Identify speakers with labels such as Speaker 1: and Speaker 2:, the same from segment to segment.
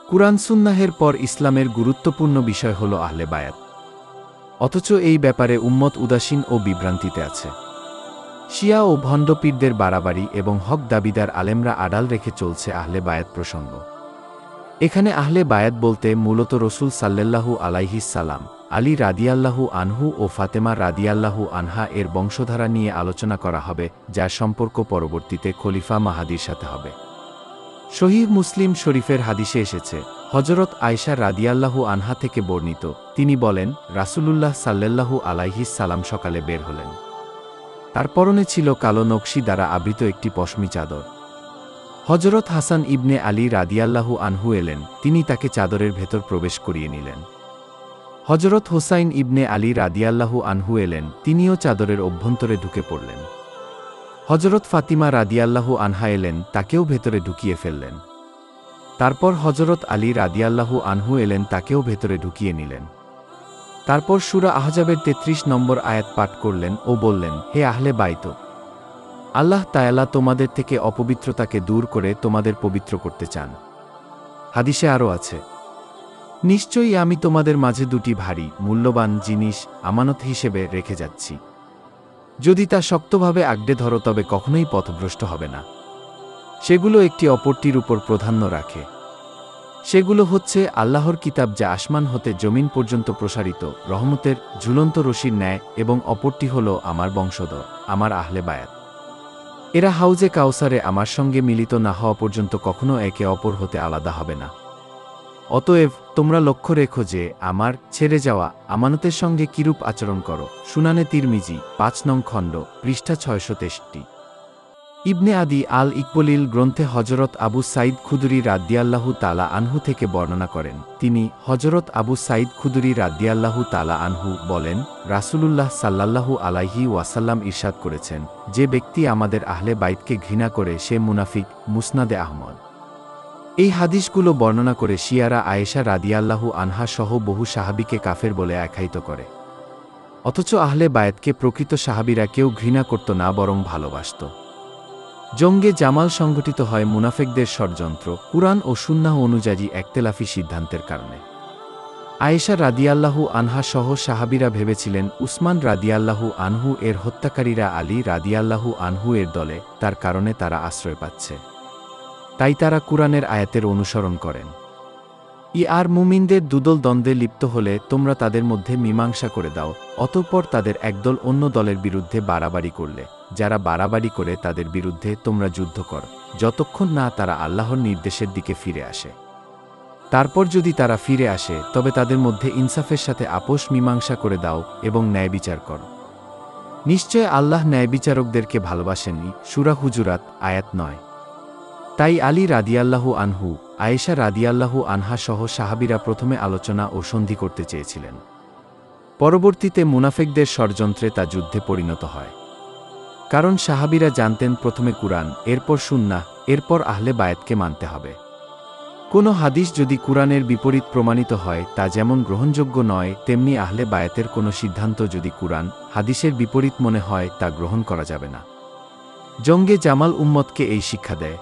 Speaker 1: কুরআন সুন্নাহের পর ইসলামের গুরুত্বপূর্ণ বিষয় হল আহলে বায়াত। অথচ এই ব্যাপারে উম্মত উদাসীন ও বিভ্রান্তিতে আছে। শিয়া ও ভণ্ড পীরদের বাড়াবাড়ি এবং হক দাবিদার আলেমরা আড়াল রেখে চলছে আহলে বায়াত প্রসঙ্গ। এখানে আহলে বায়াত বলতে মূলত রসুল সাল্লাল্লাহু আলাইহিস সালাম, আলী রাদিয়াল্লাহু আনহু ও ফাতেমা রাদিয়াল্লাহু আনহা এর বংশধারা নিয়ে আলোচনা করা হবে, যার সম্পর্ক পরবর্তীতে খলিফা মাহাদির সাথে হবে। সহিহ মুসলিম শরীফের হাদিসে এসেছে, হজরত আয়েশা রাদিয়াল্লাহু আনহা থেকে বর্ণিত, তিনি বলেন, রাসূলুল্লাহ সাল্লাল্লাহু আলাইহিস সালাম সকালে বের হলেন। তার পরনে ছিল কালো নকশি দ্বারা আবৃত একটি পশমি চাদর। হজরত হাসান ইবনে আলী রাদিয়াল্লাহু আনহু এলেন, তিনি তাকে চাদরের ভেতর প্রবেশ করিয়ে নিলেন। হজরত হোসাইন ইবনে আলী রাদিয়াল্লাহু আনহু এলেন, তিনিও চাদরের অভ্যন্তরে ঢুকে পড়লেন। হজরত ফাতিমা রাদিয়াল্লাহু আনহা এলেন, তাকেও ভেতরে ঢুকিয়ে ফেললেন। তারপর হজরত আলী রাদিয়াল্লাহু আনহু এলেন, তাকেও ভেতরে ঢুকিয়ে নিলেন। তারপর সূরা আহজাবের ৩৩ নম্বর আয়াত পাঠ করলেন ও বললেন, হে আহলে বাইত, আল্লাহ তাআলা তোমাদের থেকে অপবিত্রতাকে দূর করে তোমাদের পবিত্র করতে চান। হাদিসে আরও আছে, নিশ্চয়ই আমি তোমাদের মাঝে দুটি ভারী মূল্যবান জিনিস আমানত হিসেবে রেখে যাচ্ছি। যদি তা শক্তভাবে আঁকড়ে ধরো তবে কখনোই পথভ্রষ্ট হবে না। সেগুলো একটি অপরটির উপর প্রাধান্য রাখে। সেগুলো হচ্ছে আল্লাহর কিতাব, যা আসমান হতে জমিন পর্যন্ত প্রসারিত রহমতের ঝুলন্ত রশির ন্যায়, এবং অপরটি হল আমার বংশধর, আমার আহলে বায়াত। এরা হাউজে কাউসারে আমার সঙ্গে মিলিত না হওয়া পর্যন্ত কখনো একে অপর হতে আলাদা হবে না। অতএব তোমরা লক্ষ্য রেখো যে আমার ছেড়ে যাওয়া আমানতের সঙ্গে কিরূপ আচরণ করো। সুনানে তিরমিজি ৫ নং খণ্ড, পৃষ্ঠা ৬৬৩। ইবনে আদি আল ইকবলিল গ্রন্থে হজরত আবু সাঈদ খুদরি রাদিয়াল্লাহু তাআলা আনহু থেকে বর্ণনা করেন, তিনি হজরত আবু সাঈদ খুদরি রাদিয়াল্লাহু তাআলা আনহু বলেন, রাসূলুল্লাহ সাল্লাল্লাহু আলাইহি ওয়াসাল্লাম ইরশাদ করেছেন, যে ব্যক্তি আমাদের আহলে বাইতকে ঘৃণা করে সে মুনাফিক। মুসনাদে আহমদ। এই হাদিসগুলো বর্ণনা করে শিয়ারা আয়েশা রাদিয়াল্লাহু আনহা সহ বহু সাহাবীকে কাফের বলে আখ্যায়িত করে। অথচ আহলে বায়াতকে প্রকৃত সাহাবীরা কেউ ঘৃণা করত না, বরং ভালোবাসত। জঙ্গে জামাল সংঘটিত হয় মুনাফেকদের ষড়যন্ত্র, কুরআন ও সুন্নাহ অনুযায়ী একতেলাফি সিদ্ধান্তের কারণে। আয়েশা রাদিয়াল্লাহু আনহা সহ সাহাবীরা ভেবেছিলেন উসমান রাদিয়াল্লাহু আনহু এর হত্যাকারীরা আলী রাদিয়াল্লাহু আনহু এর দলে, তার কারণে তারা আশ্রয় পাচ্ছে। তাই তারা কুরআনের আয়াতের অনুসরণ করেন। আর মুমিনদের দুদল দ্বন্দ্বে লিপ্ত হলে তোমরা তাদের মধ্যে মীমাংসা করে দাও, অতঃপর তাদের একদল অন্য দলের বিরুদ্ধে বাড়াবাড়ি করলে, যারা বাড়াবাড়ি করে তাদের বিরুদ্ধে তোমরা যুদ্ধ কর, যতক্ষণ না তারা আল্লাহর নির্দেশের দিকে ফিরে আসে। তারপর যদি তারা ফিরে আসে তবে তাদের মধ্যে ইনসাফের সাথে আপোষ মীমাংসা করে দাও এবং ন্যায় বিচার কর। নিশ্চয় আল্লাহ ন্যায় বিচারকদেরকে ভালোবাসেননি। সূরা হুজুরাত আয়াত ৯। তাই আলী রাদিয়াল্লাহু আনহু, আয়েশা রাদিয়াল্লাহু আনহা সহ সাহাবীরা প্রথমে আলোচনা ও সন্ধি করতে চেয়েছিলেন। পরবর্তীতে মুনাফেকদের ষড়যন্ত্রে তা যুদ্ধে পরিণত হয়। কারণ সাহাবীরা জানতেন প্রথমে কুরআন, এরপর সুন্নাহ, এরপর আহলে বায়াতকে মানতে হবে। কোনো হাদিস যদি কুরআনের বিপরীত প্রমাণিত হয় তা যেমন গ্রহণযোগ্য নয়, তেমনি আহলে বায়াতের কোনো সিদ্ধান্ত যদি কুরআন হাদিসের বিপরীত মনে হয় তা গ্রহণ করা যাবে না। জঙ্গে জামাল উম্মতকে এই শিক্ষা দেয়।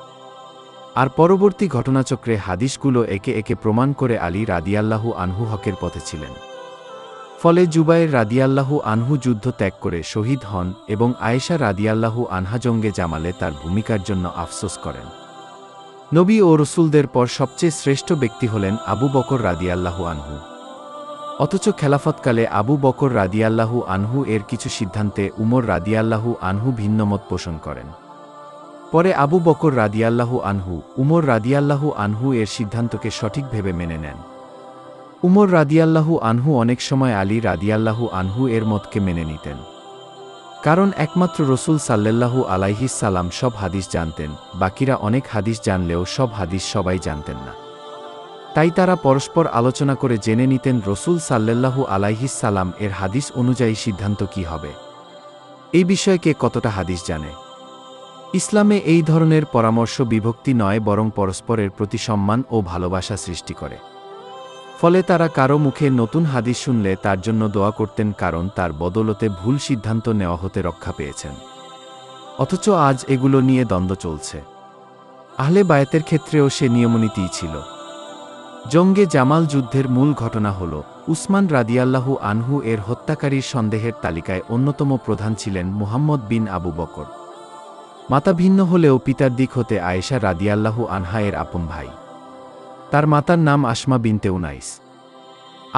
Speaker 1: আর পরবর্তী ঘটনাচক্রে হাদিসগুলো একে একে প্রমাণ করে আলী রাদিয়াল্লাহু আনহু হকের পথে ছিলেন। ফলে জুবায়ের রাদিয়াল্লাহু আনহু যুদ্ধ ত্যাগ করে শহীদ হন এবং আয়েশা রাদিয়াল্লাহু আনহা জঙ্গে জামালে তার ভূমিকার জন্য আফসোস করেন। নবী ও রসুলদের পর সবচেয়ে শ্রেষ্ঠ ব্যক্তি হলেন আবু বকর রাদিয়াল্লাহু আনহু। অথচ খেলাফতকালে আবু বকর রাদিয়াল্লাহু আনহু এর কিছু সিদ্ধান্তে উমর রাদিয়াল্লাহু আনহু ভিন্নমত পোষণ করেন। পরে আবু বকর রাদিয়াল্লাহু আনহু, উমর রাদিয়াল্লাহু আনহু এর সিদ্ধান্তকে সঠিক ভেবে মেনে নেন। উমর রাদিয়াল্লাহু আনহু অনেক সময় আলী রাদিয়াল্লাহু আনহু এর মতকে মেনে নিতেন। কারণ একমাত্র রসুল সাল্লাল্লাহু আলাইহিস সালাম সব হাদিস জানতেন, বাকিরা অনেক হাদিস জানলেও সব হাদিস সবাই জানতেন না। তাই তারা পরস্পর আলোচনা করে জেনে নিতেন রসুল সাল্লাল্লাহু আলাইহিস সালাম এর হাদিস অনুযায়ী সিদ্ধান্ত কি হবে। এই বিষয়ে কে কতটা হাদিস জানে। ইসলামে এই ধরনের পরামর্শ বিভক্তি নয়, বরং পরস্পরের প্রতি সম্মান ও ভালোবাসা সৃষ্টি করে। ফলে তারা কারো মুখে নতুন হাদিস শুনলে তার জন্য দোয়া করতেন, কারণ তার বদলতে ভুল সিদ্ধান্ত নেওয়া হতে রক্ষা পেয়েছেন। অথচ আজ এগুলো নিয়ে দ্বন্দ্ব চলছে। আহলে বায়াতের ক্ষেত্রেও সে নিয়মনীতিই ছিল। জঙ্গে জামাল যুদ্ধের মূল ঘটনা হল উসমান রাদিয়াল্লাহু আনহু এর হত্যাকারীর সন্দেহের তালিকায় অন্যতম প্রধান ছিলেন মুহাম্মদ বিন আবু বকর। মাতা ভিন্ন হলেও পিতার দিক হতে আয়েশা রাদিয়াল্লাহু আনহা এর আপন ভাই। তার মাতার নাম আসমা বিনতে উনাইস।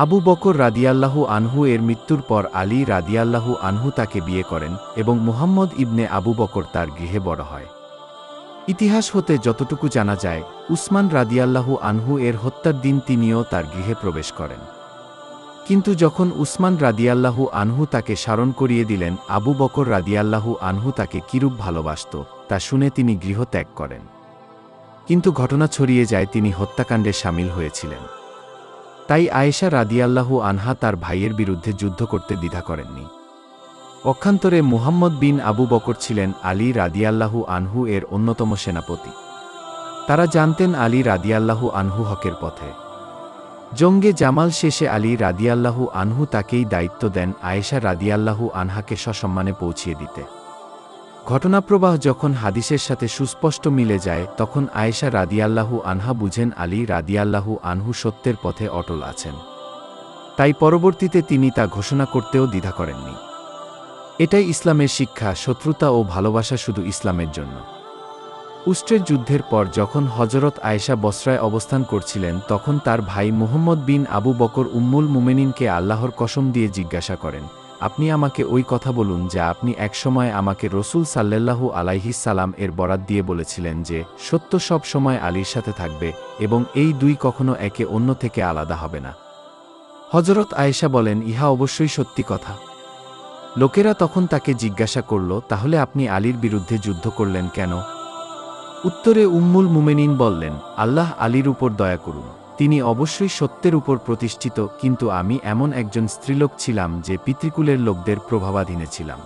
Speaker 1: আবু বকর রাদিয়াল্লাহু আনহু এর মৃত্যুর পর আলী রাদিয়াল্লাহু আনহু তাকে বিয়ে করেন এবং মুহাম্মদ ইবনে আবু বকর তার গৃহে বড় হয়। ইতিহাস হতে যতটুকু জানা যায়, উসমান রাদিয়াল্লাহু আনহু এর হত্যার দিন তিনিও তার গৃহে প্রবেশ করেন। কিন্তু যখন উসমান রাদিয়াল্লাহু আনহু তাকে স্মরণ করিয়ে দিলেন আবু বকর রাদিয়াল্লাহু আনহু তাকে কিরূপ ভালোবাসত, তা শুনে তিনি গৃহ ত্যাগ করেন। কিন্তু ঘটনা ছড়িয়ে যায় তিনি হত্যাকাণ্ডে শামিল হয়েছিলেন। তাই আয়েশা রাদিয়াল্লাহু আনহা তার ভাইয়ের বিরুদ্ধে যুদ্ধ করতে দ্বিধা করেননি। পক্ষান্তরে মুহাম্মদ বিন আবু বকর ছিলেন আলী রাদিয়াল্লাহু আনহু এর অন্যতম সেনাপতি। তারা জানতেন আলী রাদিয়াল্লাহু আনহু হকের পথে। জঙ্গে জামাল শেষে আলী রাদিয়াল্লাহু আনহু তাকেই দায়িত্ব দেন আয়েশা রাদিয়াল্লাহু আনহাকে সসম্মানে পৌঁছিয়ে দিতে। ঘটনাপ্রবাহ যখন হাদিসের সাথে সুস্পষ্ট মিলে যায়, তখন আয়েশা রাদিয়াল্লাহু আনহা বুঝেন আলী রাদিয়াল্লাহু আনহু সত্যের পথে অটল আছেন। তাই পরবর্তীতে তিনি তা ঘোষণা করতেও দ্বিধা করেননি। এটাই ইসলামের শিক্ষা, শত্রুতা ও ভালোবাসা শুধু ইসলামের জন্য। উষ্ট্রের যুদ্ধের পর যখন হজরত আয়েশা বসরায় অবস্থান করছিলেন, তখন তার ভাই মুহাম্মদ বিন আবু বকর উম্মুল মুমিনিনকে আল্লাহর কসম দিয়ে জিজ্ঞাসা করেন, আপনি আমাকে ওই কথা বলুন যা আপনি একসময় আমাকে রসূল সাল্লাল্লাহু আলাইহিস সালাম এর বরাত দিয়ে বলেছিলেন যে সত্য সব সময় আলীর সাথে থাকবে এবং এই দুই কখনো একে অন্য থেকে আলাদা হবে না। হজরত আয়েশা বলেন, ইহা অবশ্যই সত্যি কথা। লোকেরা তখন তাকে জিজ্ঞাসা করল, তাহলে আপনি আলীর বিরুদ্ধে যুদ্ধ করলেন কেন? উত্তরে উম্মুল মুমিনিন বললেন, আল্লাহ আলীর উপর দয়া করুন, তিনি অবশ্যই সত্যের উপর প্রতিষ্ঠিত, কিন্তু আমি এমন একজন স্ত্রীলোক ছিলাম যে পিতৃকুলের লোকদের প্রভাবাধীনে ছিলাম।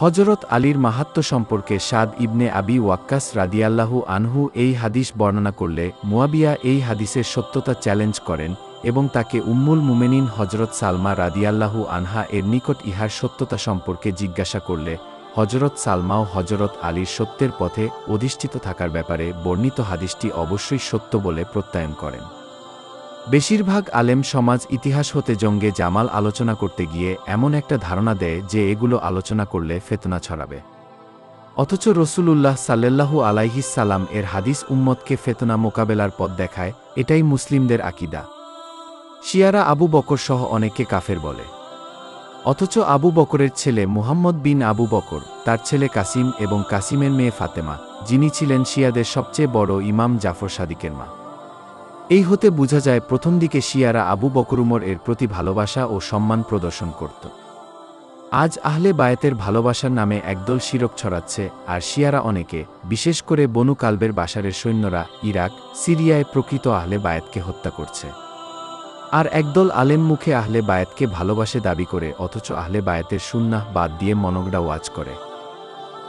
Speaker 1: হজরত আলীর মাহাত্ম্য সম্পর্কে সাদ ইবনে আবি ওয়াক্কাস রাদিয়াল্লাহু আনহু এই হাদিস বর্ণনা করলে মুয়াবিয়া এই হাদিসের সত্যতা চ্যালেঞ্জ করেন এবং তাকে উম্মুল মুমিনিন হজরত সালমা রাদিয়াল্লাহু আনহা এর নিকট ইহার সত্যতা সম্পর্কে জিজ্ঞাসা করলে হজরত সালমাও হজরত আলীর সত্যের পথে অধিষ্ঠিত থাকার ব্যাপারে বর্ণিত হাদিসটি অবশ্যই সত্য বলে প্রত্যয়ন করেন। বেশিরভাগ আলেম সমাজ ইতিহাস হতে জঙ্গে জামাল আলোচনা করতে গিয়ে এমন একটা ধারণা দেয় যে এগুলো আলোচনা করলে ফিতনা ছড়াবে। অথচ রাসূলুল্লাহ সাল্লাল্লাহু আলাইহিস সালাম এর হাদিস উম্মতকে ফিতনা মোকাবেলার পথ দেখায়, এটাই মুসলিমদের আকীদা। শিয়ারা আবু বকর সহ অনেকে কাফের বলে। অথচ আবু বকরের ছেলে মুহাম্মদ বিন আবু বকর, তার ছেলে কাসিম এবং কাসিমের মেয়ে ফাতেমা, যিনি ছিলেন শিয়াদের সবচেয়ে বড় ইমাম জাফর সাদিকের মা। এই হতে বোঝা যায় প্রথম দিকে শিয়ারা আবু বকর উমর এর প্রতি ভালোবাসা ও সম্মান প্রদর্শন করত। আজ আহলে বায়াতের ভালোবাসার নামে একদল শিরক ছড়াচ্ছে, আর শিয়ারা অনেকে, বিশেষ করে বনু কালবের বাশারের সৈন্যরা ইরাক, সিরিয়ায় প্রকৃত আহলে বায়াতকে হত্যা করছে। আর একদল আলেম মুখে আহলে বায়াতকে ভালোবাসে দাবি করে, অথচ আহলে বায়াতের সুন্নাহ বাদ দিয়ে মনগড়া ওয়াজ করে।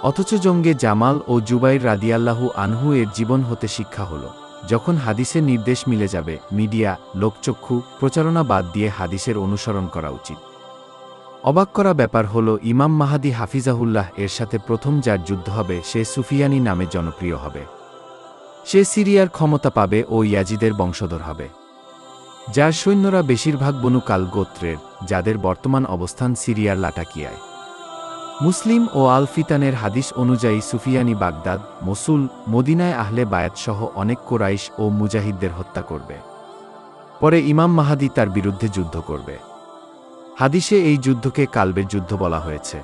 Speaker 1: অথচ জঙ্গে জামাল ও জুবাইর রাদিয়াল্লাহু আনহু এর জীবন হতে শিক্ষা হল, যখন হাদিসের নির্দেশ মিলে যাবে, মিডিয়া, লোকচক্ষু, প্রচারণা বাদ দিয়ে হাদিসের অনুসরণ করা উচিত। অবাক করা ব্যাপার হল, ইমাম মাহাদি হাফিজাহুল্লাহ এর সাথে প্রথম যার যুদ্ধ হবে সে সুফিয়ানি নামে জনপ্রিয় হবে। সে সিরিয়ার ক্ষমতা পাবে ও ইয়াজিদের বংশধর হবে, যার সৈন্যরা বেশিরভাগ বনু কাল গোত্রের, যাদের বর্তমান অবস্থান সিরিয়ার লাটাকিয়ায়। মুসলিম ও আল ফিতানের হাদিস অনুযায়ী সুফিয়ানি বাগদাদ, মসুল, মদিনায় আহলে বায়াত সহ অনেক কোরাইশ ও মুজাহিদদের হত্যা করবে। পরে ইমাম মাহাদি তার বিরুদ্ধে যুদ্ধ করবে। হাদিসে এই যুদ্ধকে কালবের যুদ্ধ বলা হয়েছে।